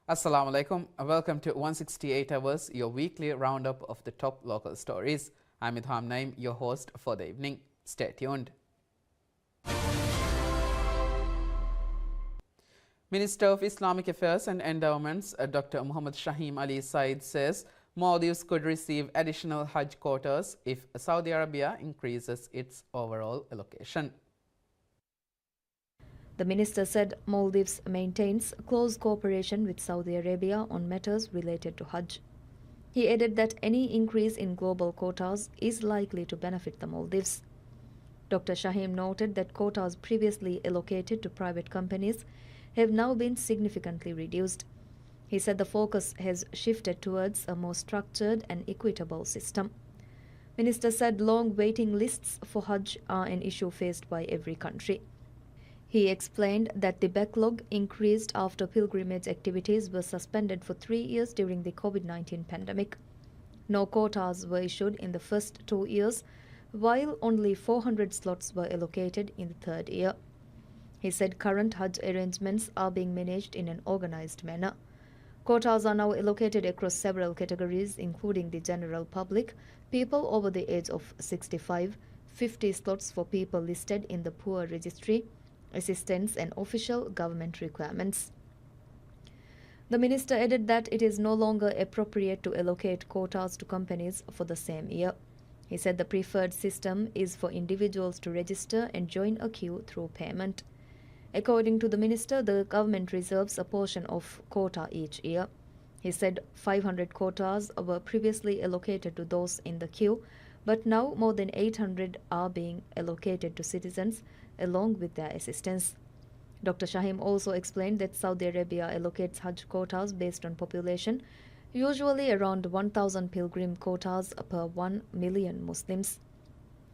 Assalamu alaikum. Welcome to 168 Hours, your weekly roundup of the top local stories. I'm Idham Naim, your host for the evening. Stay tuned. Minister of Islamic Affairs and Endowments, Dr. Muhammad Shaheen Ali Saeed says Maldives could receive additional Hajj quotas if Saudi Arabia increases its overall allocation. The minister said Maldives maintains close cooperation with Saudi Arabia on matters related to Hajj. He added that any increase in global quotas is likely to benefit the Maldives. Dr. Shaheen noted that quotas previously allocated to private companies have now been significantly reduced. He said the focus has shifted towards a more structured and equitable system. Minister said long waiting lists for Hajj are an issue faced by every country. He explained that the backlog increased after pilgrimage activities were suspended for 3 years during the COVID-19 pandemic. No quotas were issued in the first 2 years, while only 400 slots were allocated in the third year. He said current Hajj arrangements are being managed in an organized manner. Quotas are now allocated across several categories, including the general public, people over the age of 65, 50 slots for people listed in the poor registry, assistance and official government requirements. The minister added that it is no longer appropriate to allocate quotas to companies for the same year. He said the preferred system is for individuals to register and join a queue through payment. According to the minister, the government reserves a portion of quota each year. He said 500 quotas were previously allocated to those in the queue, but now more than 800 are being allocated to citizens along with their assistance. Dr. Shaheen also explained that Saudi Arabia allocates Hajj quotas based on population, usually around 1,000 pilgrim quotas per 1 million Muslims.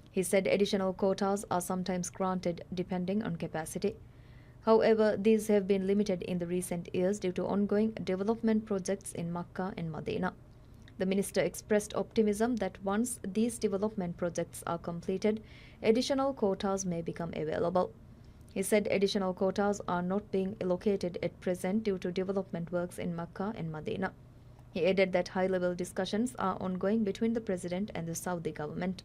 He said additional quotas are sometimes granted depending on capacity. However, these have been limited in the recent years due to ongoing development projects in Makkah and Medina. The minister expressed optimism that once these development projects are completed, additional quotas may become available. He said additional quotas are not being allocated at present due to development works in Makkah and Medina. He added that high-level discussions are ongoing between the president and the Saudi government.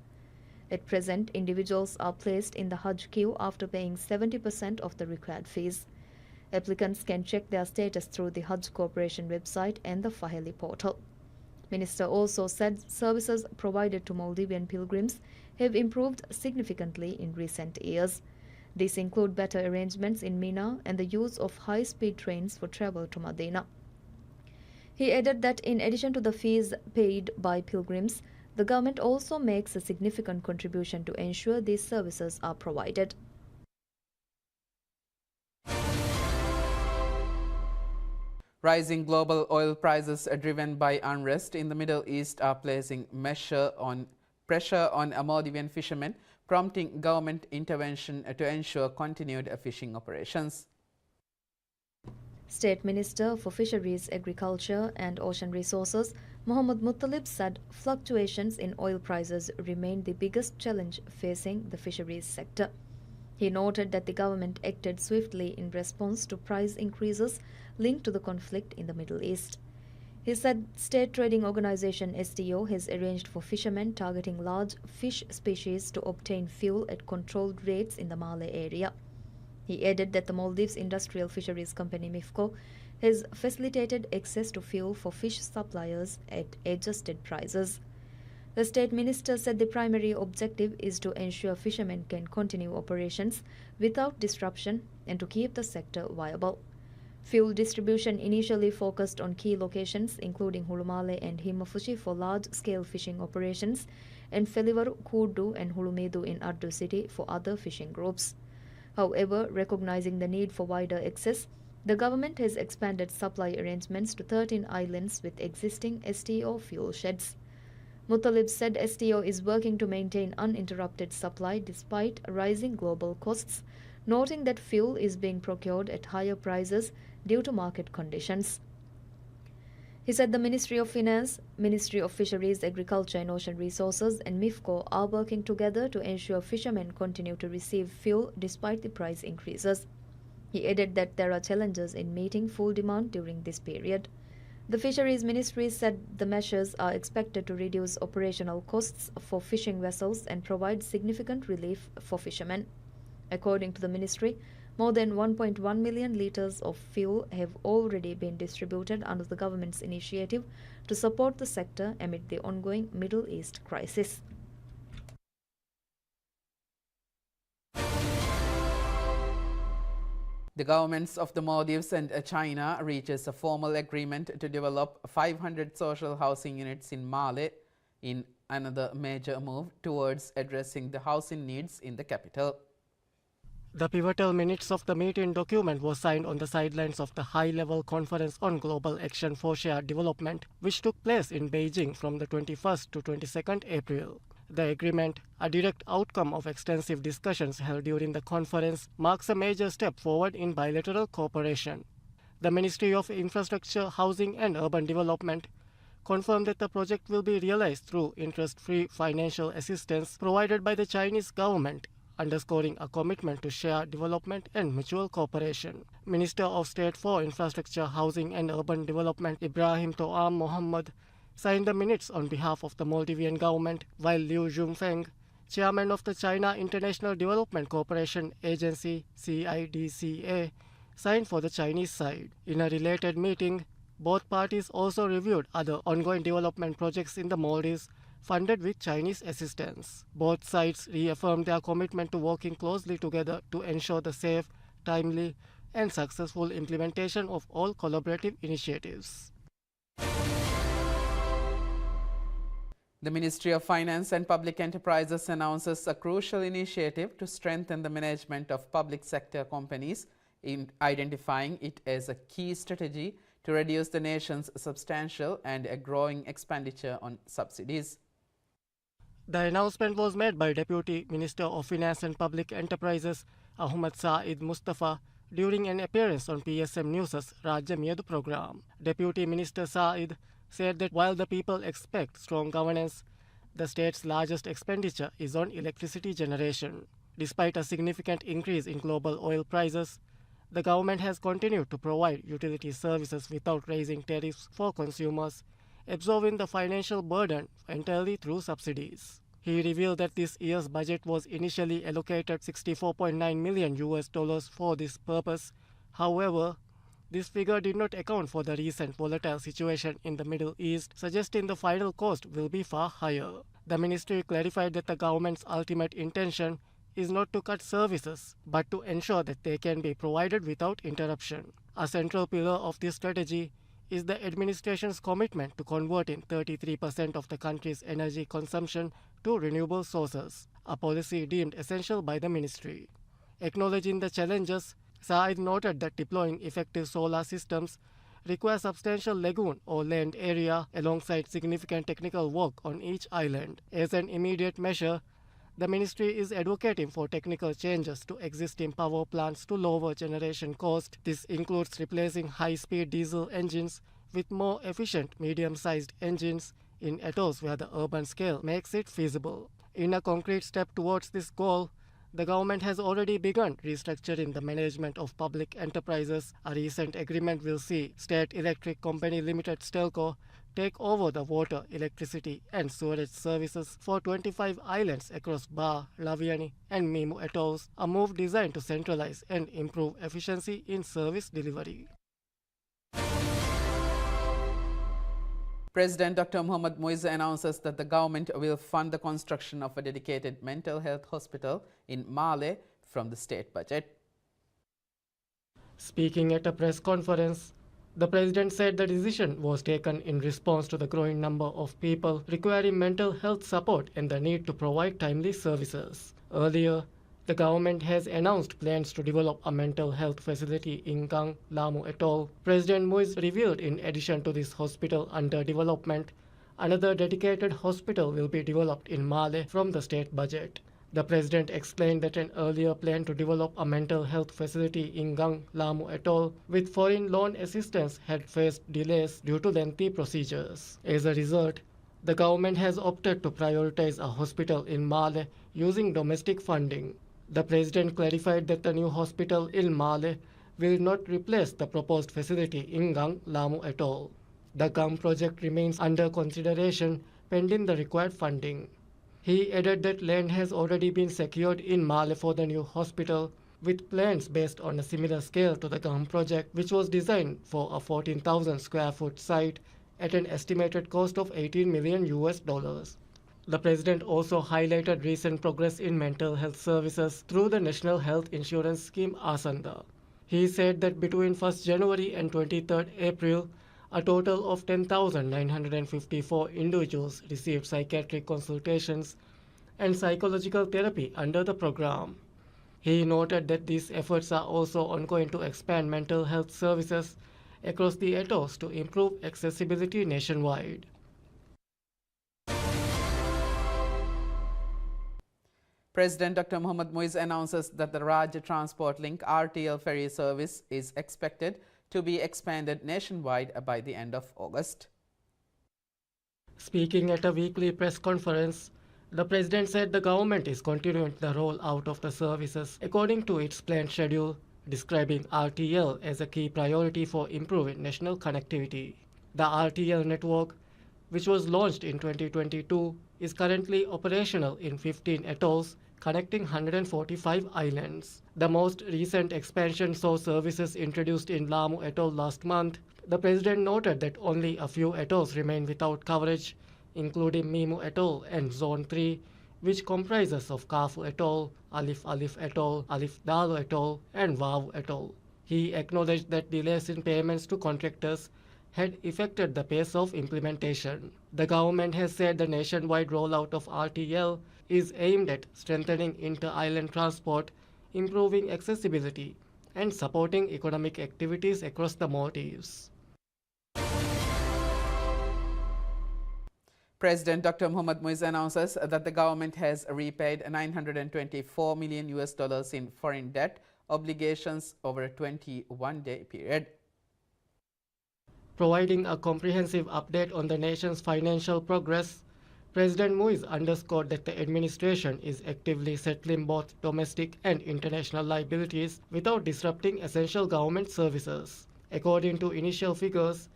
At present, individuals are placed in the Hajj queue after paying 70% of the required fees. Applicants can check their status through the Hajj Corporation website and the Faheli portal. Minister also said services provided to Maldivian pilgrims have improved significantly in recent years. These include better arrangements in Mina and the use of high-speed trains for travel to Medina. He added that in addition to the fees paid by pilgrims, the government also makes a significant contribution to ensure these services are provided. Rising global oil prices driven by unrest in the Middle East are placing pressure on Maldivian fishermen, prompting government intervention to ensure continued fishing operations. State Minister for Fisheries, Agriculture and Ocean Resources, Mohammed Muttalib said fluctuations in oil prices remain the biggest challenge facing the fisheries sector. He noted that the government acted swiftly in response to price increases linked to the conflict in the Middle East. He said State Trading Organization STO has arranged for fishermen targeting large fish species to obtain fuel at controlled rates in the Malé area. He added that the Maldives Industrial Fisheries Company MIFCO has facilitated access to fuel for fish suppliers at adjusted prices. The state minister said the primary objective is to ensure fishermen can continue operations without disruption and to keep the sector viable. Fuel distribution initially focused on key locations including Hulumale and Himafushi for large-scale fishing operations and Felivaru, Kurdu and Hulumidu in Ardu City for other fishing groups. However, recognizing the need for wider access, the government has expanded supply arrangements to 13 islands with existing STO fuel sheds. Muttalib said STO is working to maintain uninterrupted supply despite rising global costs, noting that fuel is being procured at higher prices due to market conditions. He said the Ministry of Finance, Ministry of Fisheries, Agriculture and Ocean Resources and MIFCO are working together to ensure fishermen continue to receive fuel despite the price increases. He added that there are challenges in meeting full demand during this period. The Fisheries Ministry said the measures are expected to reduce operational costs for fishing vessels and provide significant relief for fishermen. According to the ministry, more than 1.1 million litres of fuel have already been distributed under the government's initiative to support the sector amid the ongoing Middle East crisis. The governments of the Maldives and China reaches a formal agreement to develop 500 social housing units in Male in another major move towards addressing the housing needs in the capital. The pivotal minutes of the meeting document was signed on the sidelines of the high-level conference on global action for shared development, which took place in Beijing from the 21st to 22nd April. The agreement, a direct outcome of extensive discussions held during the conference, marks a major step forward in bilateral cooperation. The Ministry of Infrastructure, Housing and Urban Development confirmed that the project will be realized through interest-free financial assistance provided by the Chinese government, underscoring a commitment to shared development and mutual cooperation. Minister of State for Infrastructure, Housing and Urban Development Ibrahim Toam Mohammed signed the minutes on behalf of the Maldivian government, while Liu Jungfeng, chairman of the China International Development Cooperation Agency (CIDCA), signed for the Chinese side. In a related meeting, both parties also reviewed other ongoing development projects in the Maldives funded with Chinese assistance. Both sides reaffirmed their commitment to working closely together to ensure the safe, timely, and successful implementation of all collaborative initiatives. The Ministry of Finance and Public Enterprises announces a crucial initiative to strengthen the management of public sector companies, in identifying it as a key strategy to reduce the nation's substantial and a growing expenditure on subsidies. The announcement was made by Deputy Minister of Finance and Public Enterprises Ahmad Saeed Mustafa during an appearance on PSM News' Rajya Miedu program. Deputy Minister Saeed said that while the people expect strong governance, the state's largest expenditure is on electricity generation. Despite a significant increase in global oil prices, the government has continued to provide utility services without raising tariffs for consumers, absorbing the financial burden entirely through subsidies. He revealed that this year's budget was initially allocated $64.9 million for this purpose. However, this figure did not account for the recent volatile situation in the Middle East, suggesting the final cost will be far higher. The ministry clarified that the government's ultimate intention is not to cut services, but to ensure that they can be provided without interruption. A central pillar of this strategy is the administration's commitment to converting 33% of the country's energy consumption to renewable sources, a policy deemed essential by the ministry. Acknowledging the challenges, Saeed noted that deploying effective solar systems requires substantial lagoon or land area alongside significant technical work on each island. As an immediate measure, the ministry is advocating for technical changes to existing power plants to lower generation cost. This includes replacing high-speed diesel engines with more efficient medium-sized engines in atolls where the urban scale makes it feasible. In a concrete step towards this goal, the government has already begun restructuring the management of public enterprises. A recent agreement will see State Electric Company Limited Stelco take over the water, electricity and sewerage services for 25 islands across Ba, Laviani and Mimu atolls, a move designed to centralize and improve efficiency in service delivery. President Dr. Mohamed Muiz announces that the government will fund the construction of a dedicated mental health hospital in Male from the state budget. Speaking at a press conference, the president said the decision was taken in response to the growing number of people requiring mental health support and the need to provide timely services. Earlier, the government has announced plans to develop a mental health facility in Gang, Lamu Atoll. President Muiz revealed in addition to this hospital under development, another dedicated hospital will be developed in Male from the state budget. The president explained that an earlier plan to develop a mental health facility in Gang, Lamu Atoll with foreign loan assistance had faced delays due to lengthy procedures. As a result, the government has opted to prioritize a hospital in Male using domestic funding. The president clarified that the new hospital in Male will not replace the proposed facility in Gang Lamu Atoll. The GAM project remains under consideration pending the required funding. He added that land has already been secured in Male for the new hospital, with plans based on a similar scale to the GAM project, which was designed for a 14,000 square foot site at an estimated cost of $18 million US. The president also highlighted recent progress in mental health services through the National Health Insurance Scheme Asanda. He said that between 1st January and 23rd April, a total of 10,954 individuals received psychiatric consultations and psychological therapy under the program. He noted that these efforts are also ongoing to expand mental health services across the atolls to improve accessibility nationwide. President Dr. Mohammad Muiz announces that the Rajya Transport Link RTL ferry service is expected to be expanded nationwide by the end of August. Speaking at a weekly press conference, the president said the government is continuing the rollout of the services according to its planned schedule, describing RTL as a key priority for improving national connectivity. The RTL network, which was launched in 2022, is currently operational in 15 atolls connecting 145 islands. The most recent expansion saw services introduced in Lamu Atoll last month. The president noted that only a few atolls remain without coverage, including Mimu Atoll and Zone 3, which comprises of Kafu Atoll, Alif Alif Atoll, Alif Dalu Atoll, and Vavu Atoll. He acknowledged that delays in payments to contractors had affected the pace of implementation. The government has said the nationwide rollout of RTL is aimed at strengthening inter-island transport, improving accessibility, and supporting economic activities across the Maldives. President Dr. Mohammad Muiz announces that the government has repaid $924 million in foreign debt obligations over a 21-day period. Providing a comprehensive update on the nation's financial progress, President Muiz underscored that the administration is actively settling both domestic and international liabilities without disrupting essential government services. According to initial figures,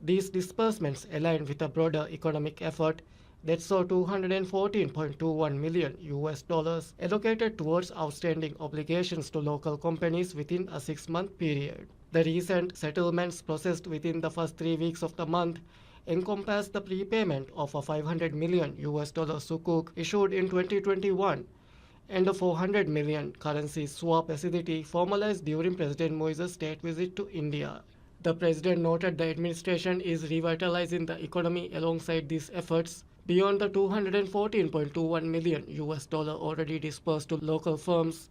these disbursements align with a broader economic effort that saw $214.21 million allocated towards outstanding obligations to local companies within a 6-month period. The recent settlements processed within the first 3 weeks of the month encompass the prepayment of a $500 million sukuk issued in 2021 and a $400 million currency swap facility formalized during President Muiz's state visit to India. The president noted the administration is revitalizing the economy alongside these efforts. Beyond the $214.21 million already dispersed to local firms,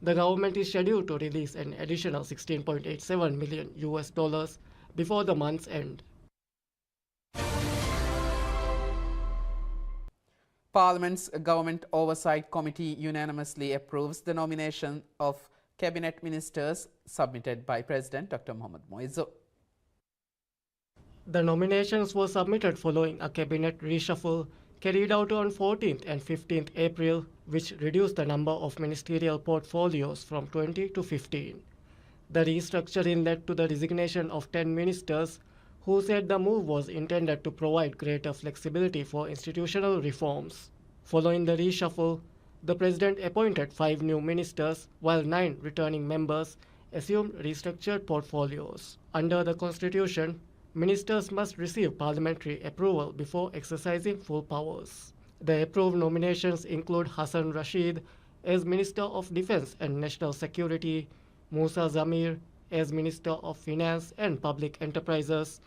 the government is scheduled to release an additional $16.87 million before the month's end. Parliament's Government Oversight Committee unanimously approves the nomination of cabinet ministers submitted by President Dr. Mohammad Muiz. The nominations were submitted following a cabinet reshuffle carried out on 14th and 15th April, which reduced the number of ministerial portfolios from 20 to 15. The restructuring led to the resignation of 10 ministers, who said the move was intended to provide greater flexibility for institutional reforms. Following the reshuffle, the president appointed 5 new ministers, while 9 returning members assumed restructured portfolios. Under the Constitution, ministers must receive parliamentary approval before exercising full powers. The approved nominations include Hassan Rashid as Minister of Defense and National Security, Musa Zamir as Minister of Finance and Public Enterprises,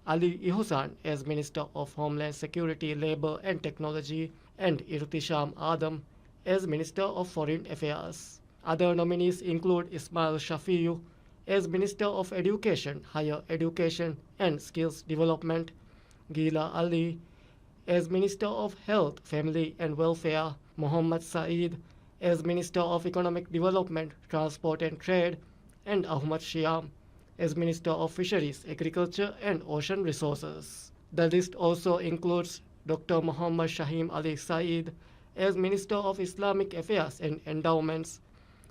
Ali Ihsan as Minister of Homeland Security, Labor and Technology, and Irtisham Adam as Minister of Foreign Affairs. Other nominees include Ismail Shafiu as Minister of Education, Higher Education and Skills Development, Gila Ali as Minister of Health, Family and Welfare, Mohammad Saeed as Minister of Economic Development, Transport and Trade, and Ahmad Shyam as Minister of Fisheries, Agriculture and Ocean Resources. The list also includes Dr. Muhammad Shahim Ali Saeed as Minister of Islamic Affairs and Endowments,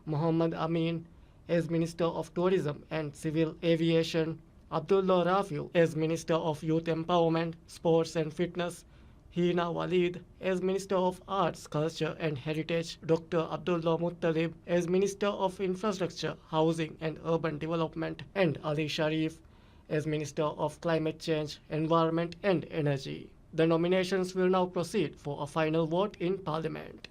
Muhammad Amin as Minister of Tourism and Civil Aviation, Abdullah Rafiu as Minister of Youth Empowerment, Sports and Fitness, Hina Walid as Minister of Arts, Culture and Heritage, Dr. Abdullah Muttalib as Minister of Infrastructure, Housing and Urban Development, and Ali Sharif as Minister of Climate Change, Environment and Energy. The nominations will now proceed for a final vote in Parliament.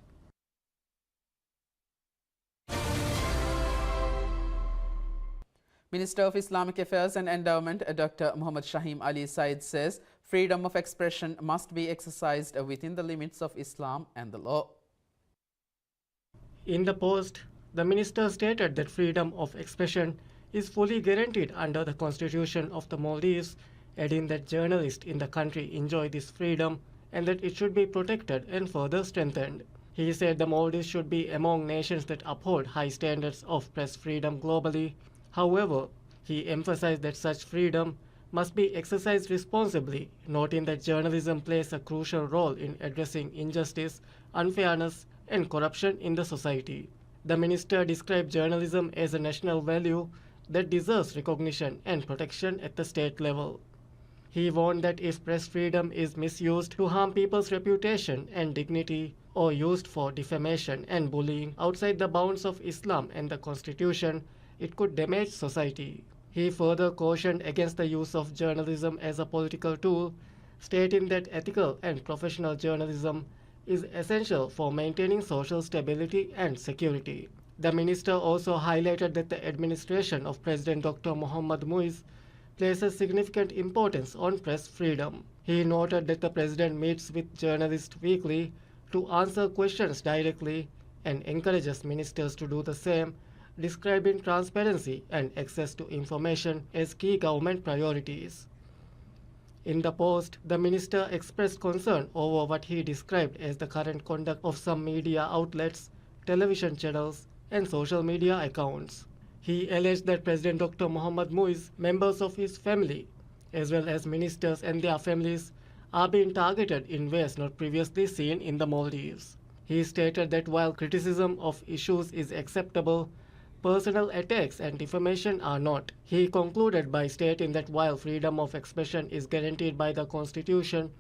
Minister of Islamic Affairs and Endowment, Dr. Muhammad Shaheen Ali Said says freedom of expression must be exercised within the limits of Islam and the law. In the post, the minister stated that freedom of expression is fully guaranteed under the Constitution of the Maldives, adding that journalists in the country enjoy this freedom and that it should be protected and further strengthened. He said the Maldives should be among nations that uphold high standards of press freedom globally. However, he emphasized that such freedom must be exercised responsibly, noting that journalism plays a crucial role in addressing injustice, unfairness, and corruption in the society. The minister described journalism as a national value that deserves recognition and protection at the state level. He warned that if press freedom is misused to harm people's reputation and dignity or used for defamation and bullying outside the bounds of Islam and the Constitution, it could damage society. He further cautioned against the use of journalism as a political tool, stating that ethical and professional journalism is essential for maintaining social stability and security. The minister also highlighted that the administration of President Dr. Mohammad Muiz places significant importance on press freedom. He noted that the president meets with journalists weekly to answer questions directly and encourages ministers to do the same, describing transparency and access to information as key government priorities. In the post, the minister expressed concern over what he described as the current conduct of some media outlets, television channels, and social media accounts. He alleged that President Dr. Mohammad Muiz, members of his family, as well as ministers and their families, are being targeted in ways not previously seen in the Maldives. He stated that while criticism of issues is acceptable, personal attacks and defamation are not. He concluded by stating that while freedom of expression is guaranteed by the Constitution,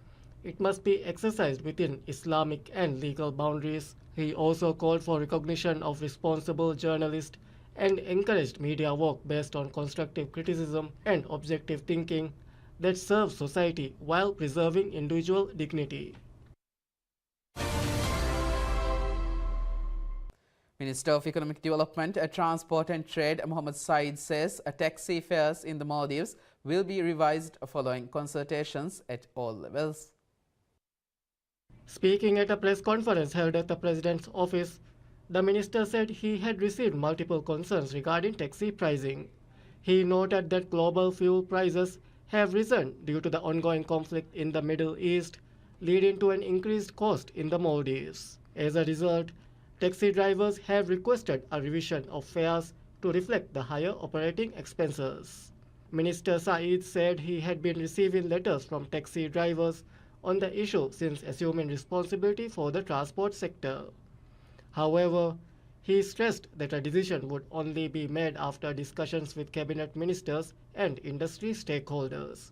it must be exercised within Islamic and legal boundaries. He also called for recognition of responsible journalists and encouraged media work based on constructive criticism and objective thinking that serves society while preserving individual dignity. Minister of Economic Development, Transport and Trade, Mohammad Said says taxi fares in the Maldives will be revised following consultations at all levels. Speaking at a press conference held at the President's office, the minister said he had received multiple concerns regarding taxi pricing. He noted that global fuel prices have risen due to the ongoing conflict in the Middle East, leading to an increased cost in the Maldives. As a result, taxi drivers have requested a revision of fares to reflect the higher operating expenses. Minister Said said he had been receiving letters from taxi drivers on the issue since assuming responsibility for the transport sector. However, he stressed that a decision would only be made after discussions with cabinet ministers and industry stakeholders.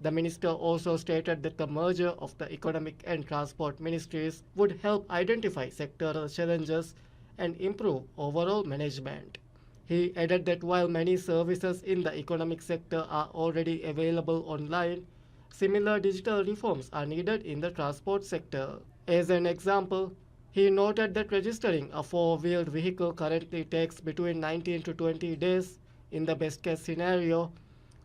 The minister also stated that the merger of the economic and transport ministries would help identify sectoral challenges and improve overall management. He added that while many services in the economic sector are already available online, similar digital reforms are needed in the transport sector. As an example, he noted that registering a four-wheeled vehicle currently takes between 19 to 20 days in the best-case scenario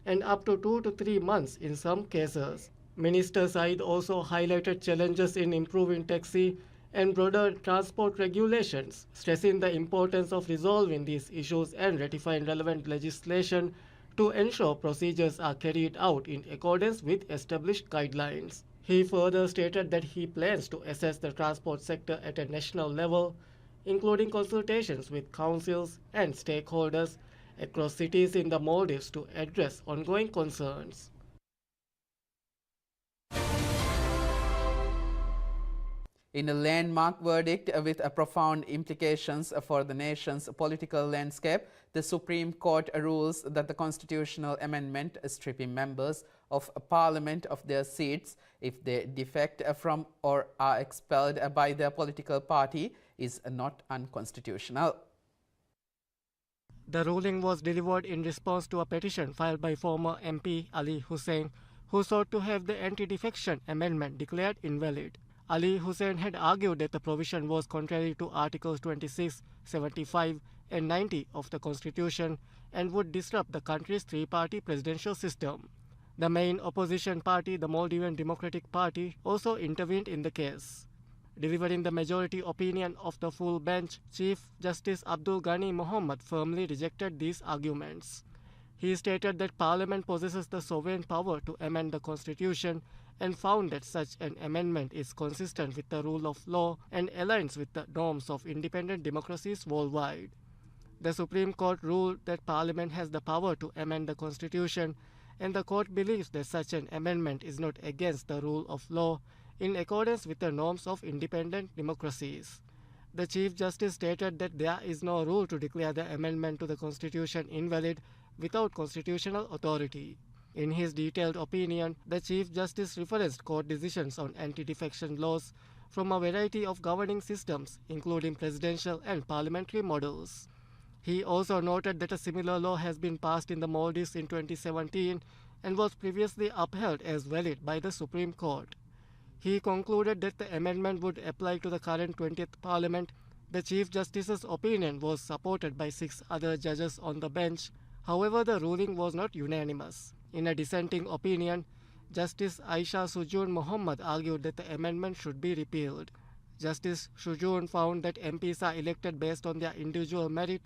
and up to 2 to 3 months in some cases. Minister Said also highlighted challenges in improving taxi and broader transport regulations, stressing the importance of resolving these issues and ratifying relevant legislation to ensure procedures are carried out in accordance with established guidelines. He further stated that he plans to assess the transport sector at a national level, including consultations with councils and stakeholders across cities in the Maldives to address ongoing concerns. In a landmark verdict with profound implications for the nation's political landscape, the Supreme Court rules that the constitutional amendment stripping members of Parliament of their seats if they defect from or are expelled by their political party is not unconstitutional. The ruling was delivered in response to a petition filed by former MP Ali Hussein, who sought to have the anti-defection amendment declared invalid. Ali Hussein had argued that the provision was contrary to Articles 26, 75 and 90 of the Constitution and would disrupt the country's three-party presidential system. The main opposition party, the Maldivian Democratic Party, also intervened in the case. Delivering the majority opinion of the full bench, Chief Justice Abdul Ghani Mohammed firmly rejected these arguments. He stated that Parliament possesses the sovereign power to amend the Constitution and found that such an amendment is consistent with the rule of law and aligns with the norms of independent democracies worldwide. The Supreme Court ruled that Parliament has the power to amend the Constitution, and the court believes that such an amendment is not against the rule of law in accordance with the norms of independent democracies. The Chief Justice stated that there is no rule to declare the amendment to the Constitution invalid without constitutional authority. In his detailed opinion, the Chief Justice referenced court decisions on anti-defection laws from a variety of governing systems, including presidential and parliamentary models. He also noted that a similar law has been passed in the Maldives in 2017 and was previously upheld as valid by the Supreme Court. He concluded that the amendment would apply to the current 20th Parliament. The Chief Justice's opinion was supported by 6 other judges on the bench. However, the ruling was not unanimous. In a dissenting opinion, Justice Aisha Sujun Mohammed argued that the amendment should be repealed. Justice Sujun found that MPs are elected based on their individual merit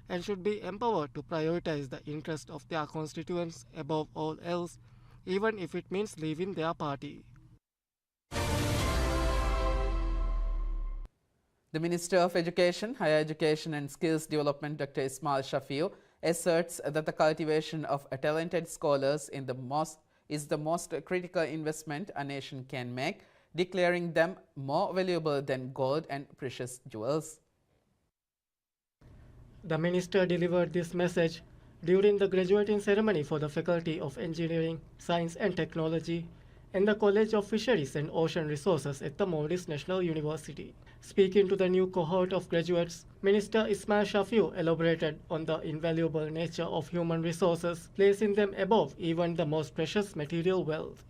and should be empowered to prioritize the interest of their constituents above all else, even if it means leaving their party. The Minister of Education, Higher Education and Skills Development, Dr. Ismail Shafiu, asserts that the cultivation of talented scholars is the most critical investment a nation can make, declaring them more valuable than gold and precious jewels. The minister delivered this message during the graduating ceremony for the Faculty of Engineering, Science and Technology and the College of Fisheries and Ocean Resources at the Maldives National University. Speaking to the new cohort of graduates, Minister Ismail Shafiu elaborated on the invaluable nature of human resources, placing them above even the most precious material wealth.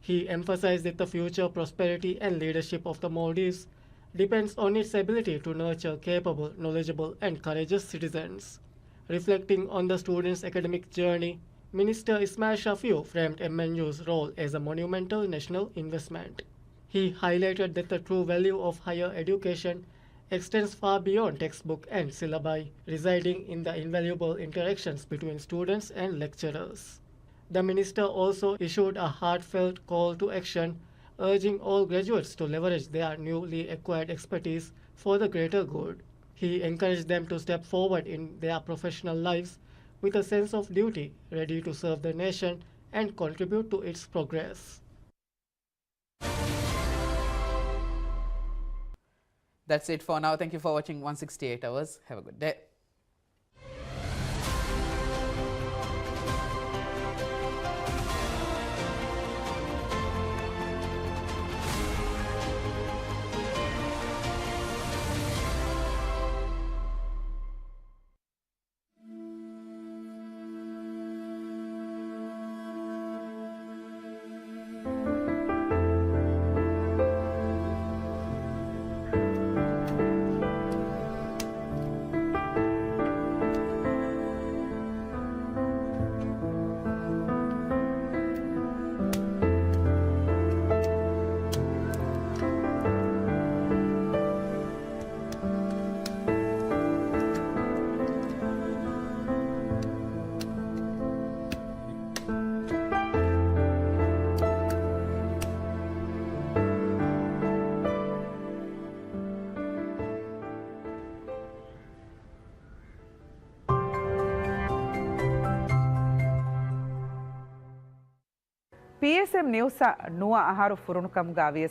He emphasized that the future prosperity and leadership of the Maldives depends on its ability to nurture capable, knowledgeable, and courageous citizens. Reflecting on the students' academic journey, Minister Ismail Shafiu framed MNU's role as a monumental national investment. He highlighted that the true value of higher education extends far beyond textbook and syllabi, residing in the invaluable interactions between students and lecturers. The minister also issued a heartfelt call to action, urging all graduates to leverage their newly acquired expertise for the greater good. He encouraged them to step forward in their professional lives with a sense of duty, ready to serve the nation and contribute to its progress. That's it for now. Thank you for watching 168 Hours. Have a good day. PSM News sa Nua Aharu Furunukam Gavies